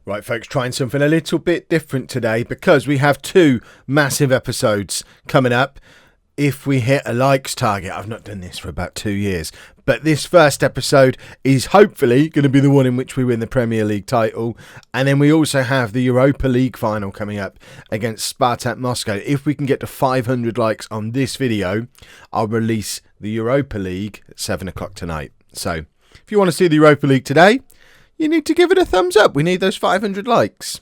Right, folks, trying something a little bit different today because we have two massive episodes coming up. If we hit a likes target, I've not done this for about 2 years, but this first episode is hopefully going to be the one in which we win the Premier League title. And then we also have the Europa League final coming up against Spartak Moscow. If we can get to 500 likes on this video, I'll release the Europa League at 7 o'clock tonight. So if you want to see the Europa League today, you need to give it a thumbs up. We need those 500 likes.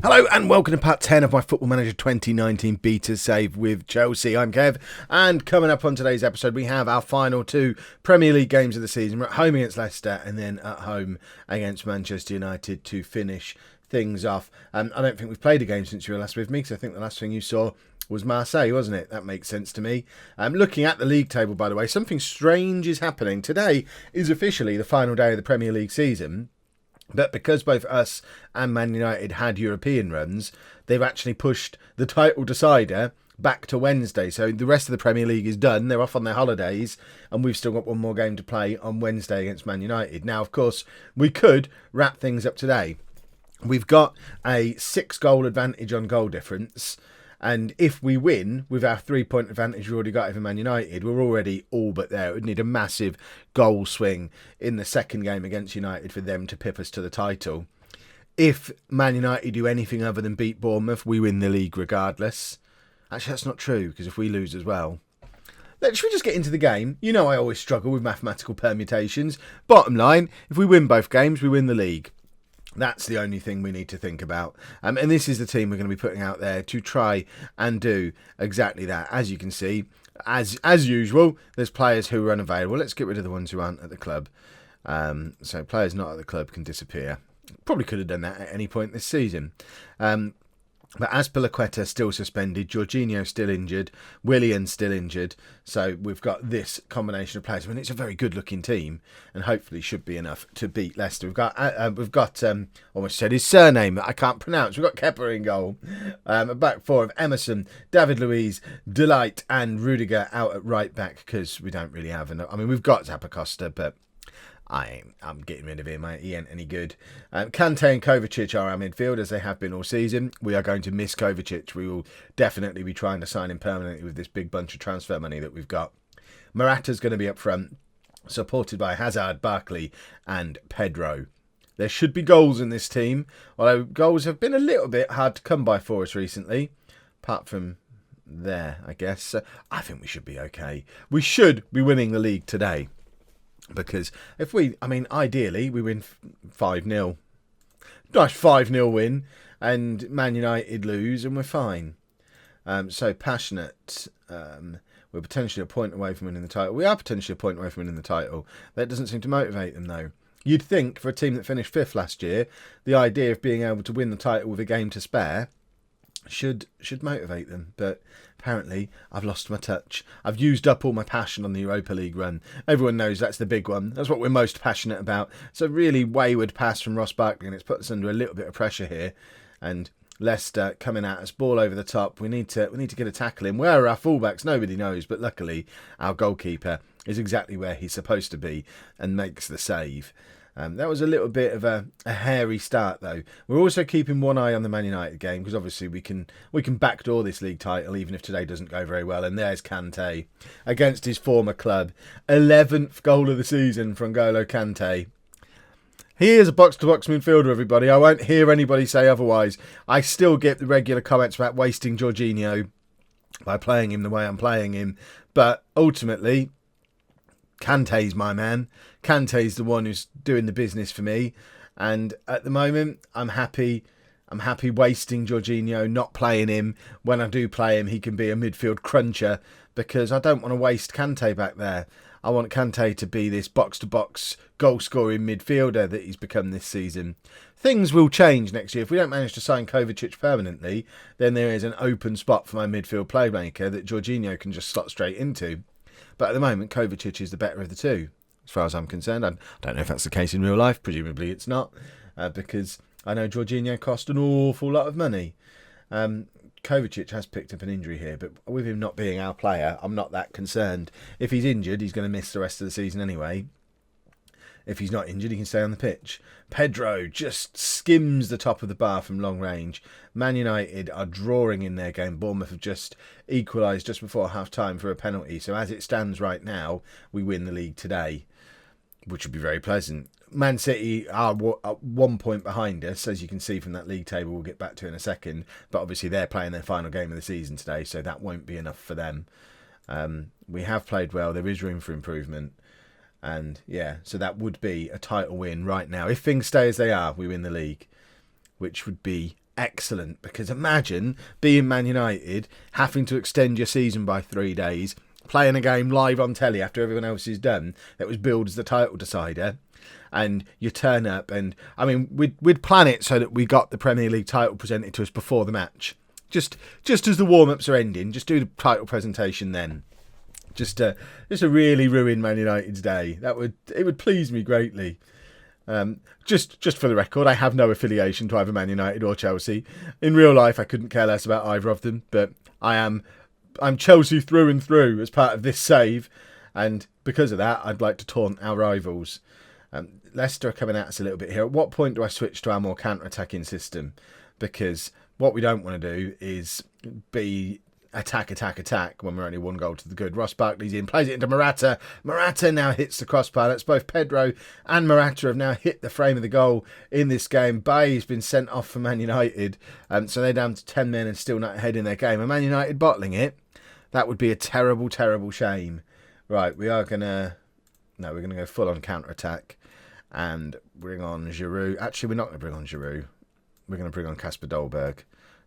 Hello and welcome to part 10 of my Football Manager 2019 beta save with Chelsea. I'm Kev, and coming up on today's episode we have our final two Premier League games of the season. We're at home against Leicester and then at home against Manchester United to finish things off. I don't think we've played a game since you were last with me, because I think the last thing you saw was Marseille, wasn't it? That makes sense to me. Looking at the league table, by the way, something strange is happening. Today is officially the final day of the Premier League season. But because both us and Man United had European runs, they've actually pushed the title decider back to Wednesday. So the rest of the Premier League is done. They're off on their holidays, and we've still got one more game to play on Wednesday against Man United. Now, of course, we could wrap things up today. We've got a 6-goal advantage on goal difference. And if we win with our 3-point advantage we've already got over Man United, we're already all but there. It would need a massive goal swing in the second game against United for them to pip us to the title. If Man United do anything other than beat Bournemouth, we win the league regardless. Actually, that's not true, because if we lose as well... Should we just get into the game? You know I always struggle with mathematical permutations. Bottom line, if we win both games, we win the league. That's the only thing we need to think about. And this is the team we're going to be putting out there to try and do exactly that. As you can see, as usual, there's players who are unavailable. Let's get rid of the ones who aren't at the club. So players not at the club can disappear. Probably could have done that at any point this season. But Azpilicueta still suspended, Jorginho still injured, Willian still injured. So we've got this combination of players. I mean, it's a very good-looking team, and hopefully should be enough to beat Leicester. We've got almost said his surname that I can't pronounce. We've got Kepa in goal. A back four of Emerson, David Luiz, Delight, and Rudiger out at right back, because we don't really have enough. I mean, we've got Zappacosta, but I'm getting rid of him. He ain't any good. Kante and Kovacic are our midfield, as they have been all season. We are going to miss Kovacic. We will definitely be trying to sign him permanently with this big bunch of transfer money that we've got. Morata's going to be up front, supported by Hazard, Barkley and Pedro. There should be goals in this team, although goals have been a little bit hard to come by for us recently, apart from there, I guess. So I think we should be okay. We should be winning the league today. Because if ideally we win 5-0. Nice 5-0 win, and Man United lose, and we're fine. So passionate. We're potentially a point away from winning the title. We are potentially a point away from winning the title. That doesn't seem to motivate them, though. You'd think for a team that finished 5th last year, the idea of being able to win the title with a game to spare should motivate them, but apparently I've lost my touch. I've used up all my passion on the Europa League run. Everyone knows that's the big one. That's what we're most passionate about. It's a really wayward pass from Ross Barkley, and it's put us under a little bit of pressure here. And Leicester coming at us, ball over the top. We need to get a tackle in. Where are our fullbacks? Nobody knows, but luckily our goalkeeper is exactly where he's supposed to be and makes the save. That was a little bit of a hairy start, though. We're also keeping one eye on the Man United game, because obviously we can backdoor this league title even if today doesn't go very well. And there's Kante against his former club. 11th goal of the season from N'Golo Kante. He is a box-to-box midfielder, everybody. I won't hear anybody say otherwise. I still get the regular comments about wasting Jorginho by playing him the way I'm playing him. But ultimately, Kante's my man. Kante's the one who's doing the business for me. And at the moment, I'm happy wasting Jorginho, not playing him. When I do play him, he can be a midfield cruncher, because I don't want to waste Kante back there. I want Kante to be this box-to-box goal-scoring midfielder that he's become this season. Things will change next year. If we don't manage to sign Kovacic permanently, then there is an open spot for my midfield playmaker that Jorginho can just slot straight into. But at the moment, Kovacic is the better of the two, as far as I'm concerned. I don't know if that's the case in real life. Presumably it's not, because I know Jorginho cost an awful lot of money. Kovacic has picked up an injury here, but with him not being our player, I'm not that concerned. If he's injured, he's going to miss the rest of the season anyway. If he's not injured, he can stay on the pitch. Pedro just skims the top of the bar from long range. Man United are drawing in their game. Bournemouth have just equalised just before half-time for a penalty. So as it stands right now, we win the league today, which would be very pleasant. Man City are 1 point behind us, as you can see from that league table we'll get back to in a second. But obviously they're playing their final game of the season today, so that won't be enough for them. We have played well. There is room for improvement. And yeah, so that would be a title win right now. If things stay as they are, we win the league, which would be excellent. Because imagine being Man United, having to extend your season by 3 days, playing a game live on telly after everyone else is done that was billed as the title decider, and you turn up and, I mean, we'd plan it so that we got the Premier League title presented to us before the match. Just as the warm-ups are ending, just do the title presentation then. Just to really ruin Man United's day. It would please me greatly. Just for the record, I have no affiliation to either Man United or Chelsea. In real life, I couldn't care less about either of them, but I'm Chelsea through and through as part of this save, and because of that, I'd like to taunt our rivals. Leicester are coming at us a little bit here. At what point do I switch to our more counter-attacking system? Because what we don't want to do is be attack when we're only 1 goal to the good. Ross Barkley's in, plays it into Morata. Morata now hits the crossbar. That's both Pedro and Morata have now hit the frame of the goal in this game. Bay's been sent off for Man United, so they're down to 10 men and still not ahead in their game. And Man United bottling it, that would be a terrible, terrible shame. Right, we're going to go full on counter-attack and bring on Giroud. Actually, we're not going to bring on Giroud. We're going to bring on Kasper Dolberg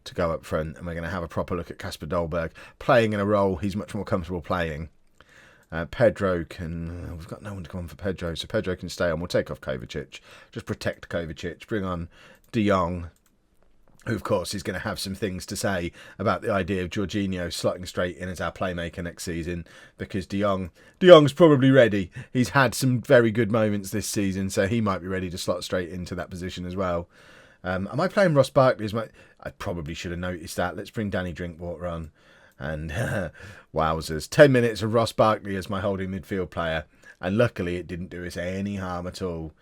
to go up front, and we're going to have a proper look at Kasper Dolberg playing in a role he's much more comfortable playing. Pedro can... we've got no one to come on for Pedro, so Pedro can stay on. We'll take off Kovacic. Just protect Kovacic. Bring on De Jong, who, of course, is going to have some things to say about the idea of Jorginho slotting straight in as our playmaker next season, because De Jong's probably ready. He's had some very good moments this season, so he might be ready to slot straight into that position as well. Am I playing Ross Barkley as my... I probably should have noticed that. Let's bring Danny Drinkwater on. And wowzers. 10 minutes of Ross Barkley as my holding midfield player. And luckily it didn't do us any harm at all.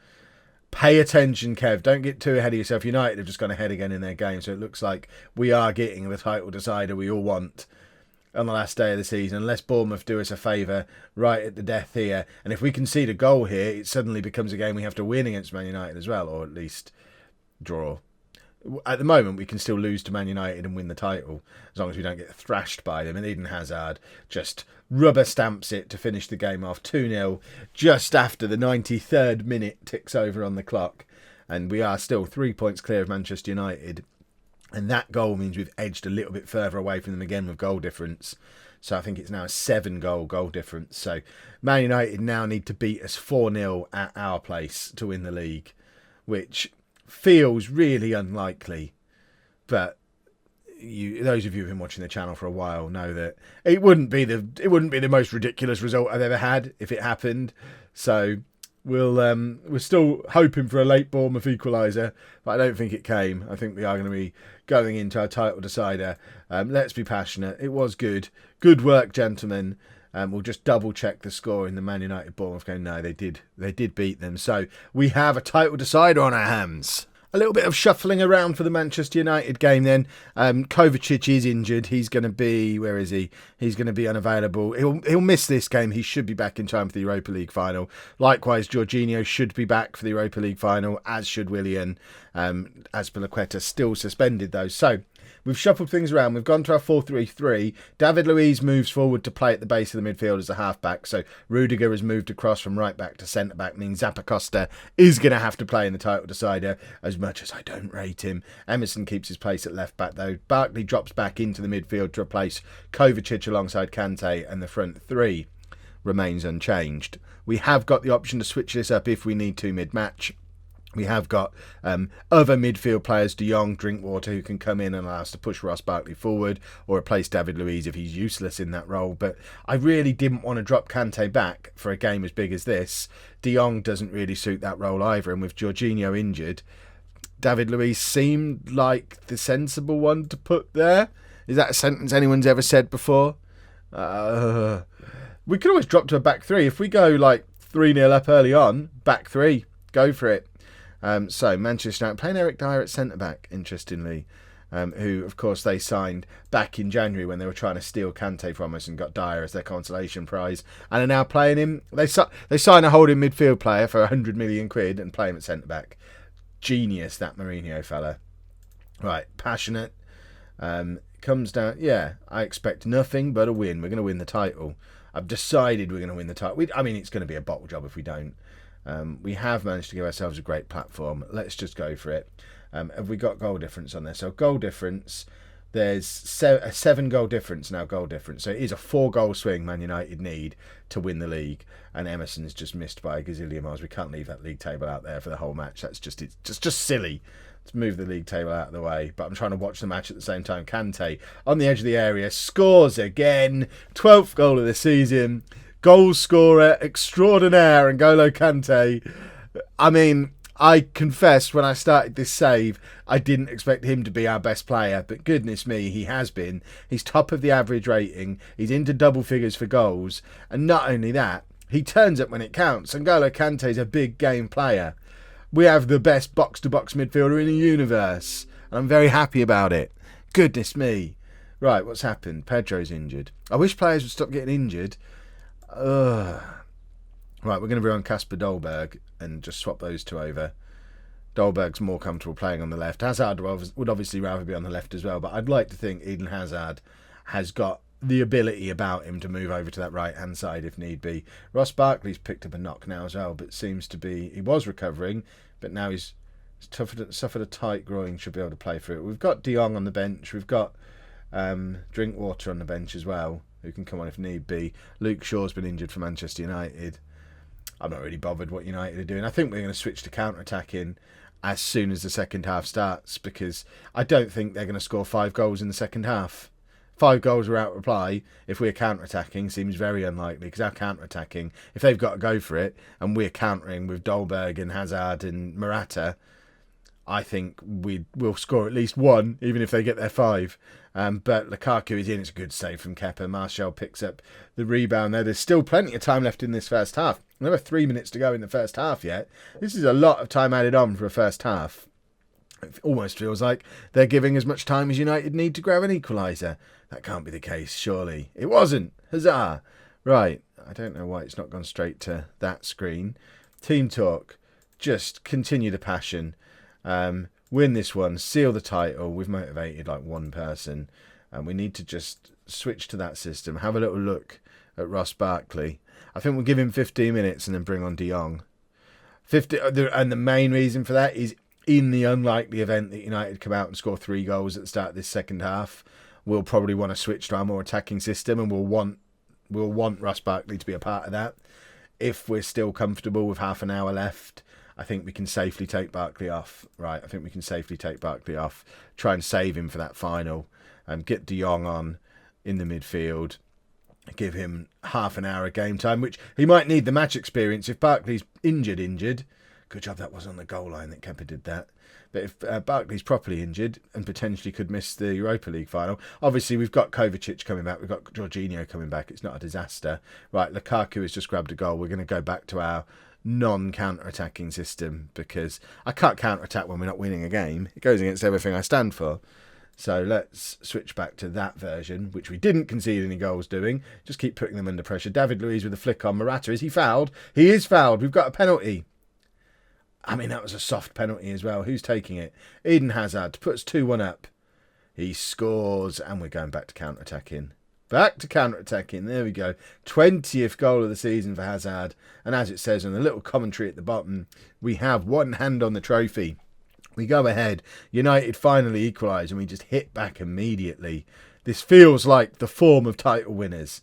Pay attention, Kev. Don't get too ahead of yourself. United have just gone ahead again in their game. So it looks like we are getting the title decider we all want on the last day of the season. Unless Bournemouth do us a favour right at the death here. And if we concede a goal here, it suddenly becomes a game we have to win against Man United as well. Or at least... draw. At the moment, we can still lose to Man United and win the title as long as we don't get thrashed by them. And Eden Hazard just rubber stamps it to finish the game off 2-0 just after the 93rd minute ticks over on the clock. And we are still 3 points clear of Manchester United. And that goal means we've edged a little bit further away from them again with goal difference. So I think it's now a 7-goal difference. So Man United now need to beat us 4-0 at our place to win the league, which feels really unlikely, but those of you who've been watching the channel for a while know that it wouldn't be the most ridiculous result I've ever had if it happened. So we're still hoping for a late Bournemouth equaliser, but I don't think it came. I think we are going to be going into our title decider. Let's be passionate. It was good work, gentlemen. We'll just double check the score in the Man United Bournemouth game. No, they did beat them. So we have a title decider on our hands. A little bit of shuffling around for the Manchester United game then. Kovacic is injured. He's going to be... where is he? He's going to be unavailable. He'll miss this game. He should be back in time for the Europa League final. Likewise, Jorginho should be back for the Europa League final, as should Willian. Azpilicueta still suspended though. So we've shuffled things around. We've gone to our 4-3-3. David Luiz moves forward to play at the base of the midfield as a half-back. So Rudiger has moved across from right-back to centre-back, means Zappacosta is going to have to play in the title decider, as much as I don't rate him. Emerson keeps his place at left-back, though. Barkley drops back into the midfield to replace Kovacic alongside Kante, and the front three remains unchanged. We have got the option to switch this up if we need to mid-match. We have got other midfield players, De Jong, Drinkwater, who can come in and allow us to push Ross Barkley forward or replace David Luiz if he's useless in that role. But I really didn't want to drop Kante back for a game as big as this. De Jong doesn't really suit that role either, and with Jorginho injured, David Luiz seemed like the sensible one to put there. Is that a sentence anyone's ever said before? We could always drop to a back three. If we go like 3-0 up early on. Back three. Go for it. So Manchester United playing Eric Dyer at centre-back, interestingly. Who, of course, they signed back in January when they were trying to steal Kante from us and got Dyer as their consolation prize, and are now playing him. They sign a holding midfield player for 100 million quid and play him at centre-back. Genius, that Mourinho fella. Right, passionate. Comes down, I expect nothing but a win. We're going to win the title. I've decided we're going to win the title. It's going to be a bottle job if we don't. We have managed to give ourselves a great platform. Let's just go for it. Have we got goal difference on there? So goal difference, there's a 7 goal difference now. Goal difference. So it is a 4 goal swing Man United need to win the league. And Emerson's just missed by a gazillion miles. We can't leave that league table out there for the whole match. It's just silly. Let's move the league table out of the way. But I'm trying to watch the match at the same time. Kante on the edge of the area scores again. 12th goal of the season. Goal scorer extraordinaire N'Golo Kante. I confess when I started this save, I didn't expect him to be our best player, but goodness me, he has been. He's top of the average rating. He's into double figures for goals. And not only that, he turns up when it counts. N'Golo Kante's a big game player. We have the best box-to-box midfielder in the universe. And I'm very happy about it. Goodness me. Right, what's happened? Pedro's injured. I wish players would stop getting injured. Right, we're going to be on Kasper Dolberg and just swap those two over. Dolberg's more comfortable playing on the left. Hazard would obviously rather be on the left as well, but I'd like to think Eden Hazard has got the ability about him to move over to that right-hand side if need be. Ross Barkley's picked up a knock now as well, but seems to be... He was recovering, but now he's suffered a tight groin, should be able to play through it. We've got De Jong on the bench. We've got Drinkwater on the bench as well, who can come on if need be. Luke Shaw's been injured for Manchester United. I'm not really bothered what United are doing. I think we're going to switch to counter-attacking as soon as the second half starts, because I don't think they're going to score 5 goals in the second half. 5 goals without reply, if we're counter-attacking, seems very unlikely, because our counter-attacking, if they've got to go for it, and we're countering with Dolberg and Hazard and Morata, I think we'll score at least 1, even if they get their 5. But Lukaku is in. It's a good save from Kepa. Martial picks up the rebound there. There's still plenty of time left in this first half. Another 3 minutes to go in the first half yet. This is a lot of time added on for a first half. It almost feels like they're giving as much time as United need to grab an equaliser. That can't be the case, surely. It wasn't. Huzzah. Right. I don't know why it's not gone straight to that screen. Team talk. Just continue the passion. Win this one. Seal the title. We've motivated like one person. And we need to just switch to that system. Have a little look at Ross Barkley. I think we'll give him 15 minutes and then bring on De Jong. And the main reason for that is in the unlikely event that United come out and score 3 goals at the start of this second half, we'll probably want to switch to our more attacking system, and we'll want Ross Barkley to be a part of that. If we're still comfortable with half an hour left, I think we can safely take Barkley off. Right, I think we can safely take Barkley off. Try and save him for that final. Get De Jong on in the midfield. Give him half an hour of game time, which he might need the match experience. If Barkley's injured. Good job that was on the goal line that Kepa did that. But if Barkley's properly injured and potentially could miss the Europa League final, obviously we've got Kovacic coming back, we've got Jorginho coming back. It's not a disaster. Right, Lukaku has just grabbed a goal. We're going to go back to our non-counter-attacking system because I can't counter-attack when we're not winning a game. It goes against everything I stand for. So let's switch back to that version, which we didn't concede any goals doing. Just keep putting them under pressure. David Luiz with a flick on Morata. Is he fouled? He is fouled. We've got a penalty. That was a soft penalty as well. Who's taking it? Eden Hazard to put us 2-1 up. He scores, and we're going back to counter-attacking. Back to counter-attacking. There we go. 20th goal of the season for Hazard. And as it says on the little commentary at the bottom, we have one hand on the trophy. We go ahead. United finally equalise, and we just hit back immediately. This feels like the form of title winners.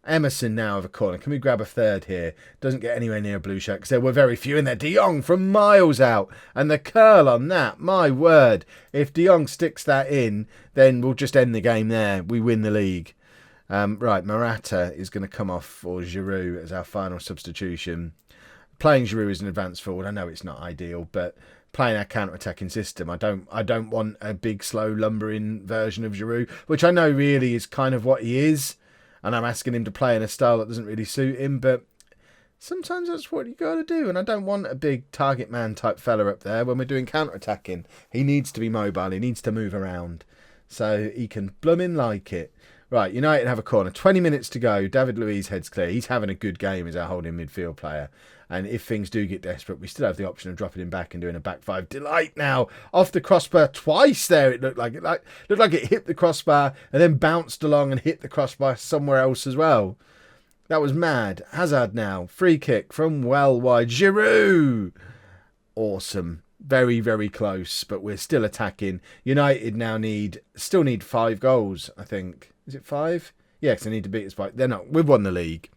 Emerson now of a corner. Can we grab a third here? Doesn't get anywhere near a blue shirt because there were very few in there. De Jong from miles out. And the curl on that. My word. If De Jong sticks that in, then we'll just end the game there. We win the league. Right, Morata is going to come off for Giroud as our final substitution. Playing Giroud as an advanced forward, I know it's not ideal, but playing our counter-attacking system, I don't want a big, slow, lumbering version of Giroud, which I know really is kind of what he is. And I'm asking him to play in a style that doesn't really suit him, but Sometimes that's what you got to do. And I don't want a big target man type fella up there when we're doing counter-attacking. He needs to be mobile. He needs to move around. So he can blooming like it. Right, United have a corner. 20 minutes to go. David Luiz heads clear. He's having a good game as our holding midfield player. And if things do get desperate, we still have the option of dropping him back and doing a back five. Delight now. Off the crossbar twice there. It looked like it hit the crossbar and then bounced along and hit the crossbar somewhere else as well. That was mad. Hazard now. Free kick from well wide. Giroud. Awesome. Very, very close, but we're still attacking. United now still need 5 goals, I think. Is it 5? Yes, they need to beat us by... We've won the league.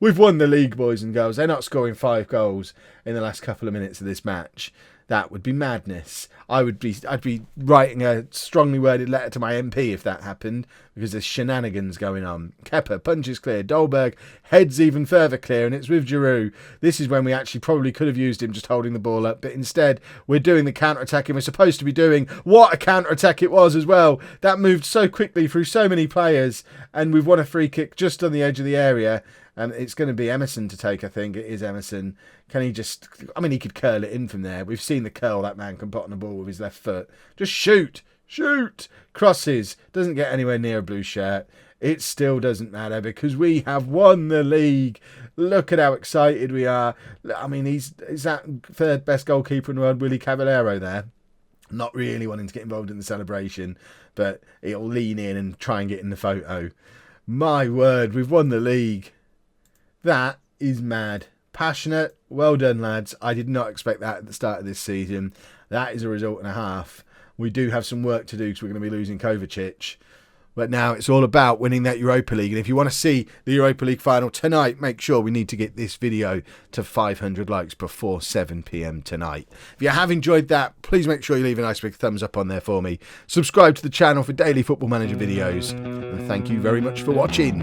We've won the league, boys and girls. They're not scoring 5 goals in the last couple of minutes of this match. That would be madness. I'd be writing a strongly worded letter to my MP if that happened, because there's shenanigans going on. Kepa punches clear. Dolberg heads even further clear, and it's with Giroud. This is when we actually probably could have used him just holding the ball up, but instead we're doing the counter-attacking we're supposed to be doing. What a counter-attack it was as well. That moved so quickly through so many players, and we've won a free kick just on the edge of the area. And it's going to be Emerson to take, I think. It is Emerson. Can he just... I mean, he could curl it in from there. We've seen the curl that man can put on the ball with his left foot. Just shoot. Shoot. Crosses. Doesn't get anywhere near a blue shirt. It still doesn't matter because we have won the league. Look at how excited we are. I mean, is that third best goalkeeper in the world, Willy Caballero there? Not really wanting to get involved in the celebration, but he'll lean in and try and get in the photo. My word, we've won the league. That is mad. Passionate. Well done, lads. I did not expect that at the start of this season. That is a result and a half. We do have some work to do because we're going to be losing Kovacic. But now it's all about winning that Europa League. And if you want to see the Europa League final tonight, make sure we need to get this video to 500 likes before 7 p.m. tonight. If you have enjoyed that, please make sure you leave a nice big thumbs up on there for me. Subscribe to the channel for daily Football Manager videos. And thank you very much for watching.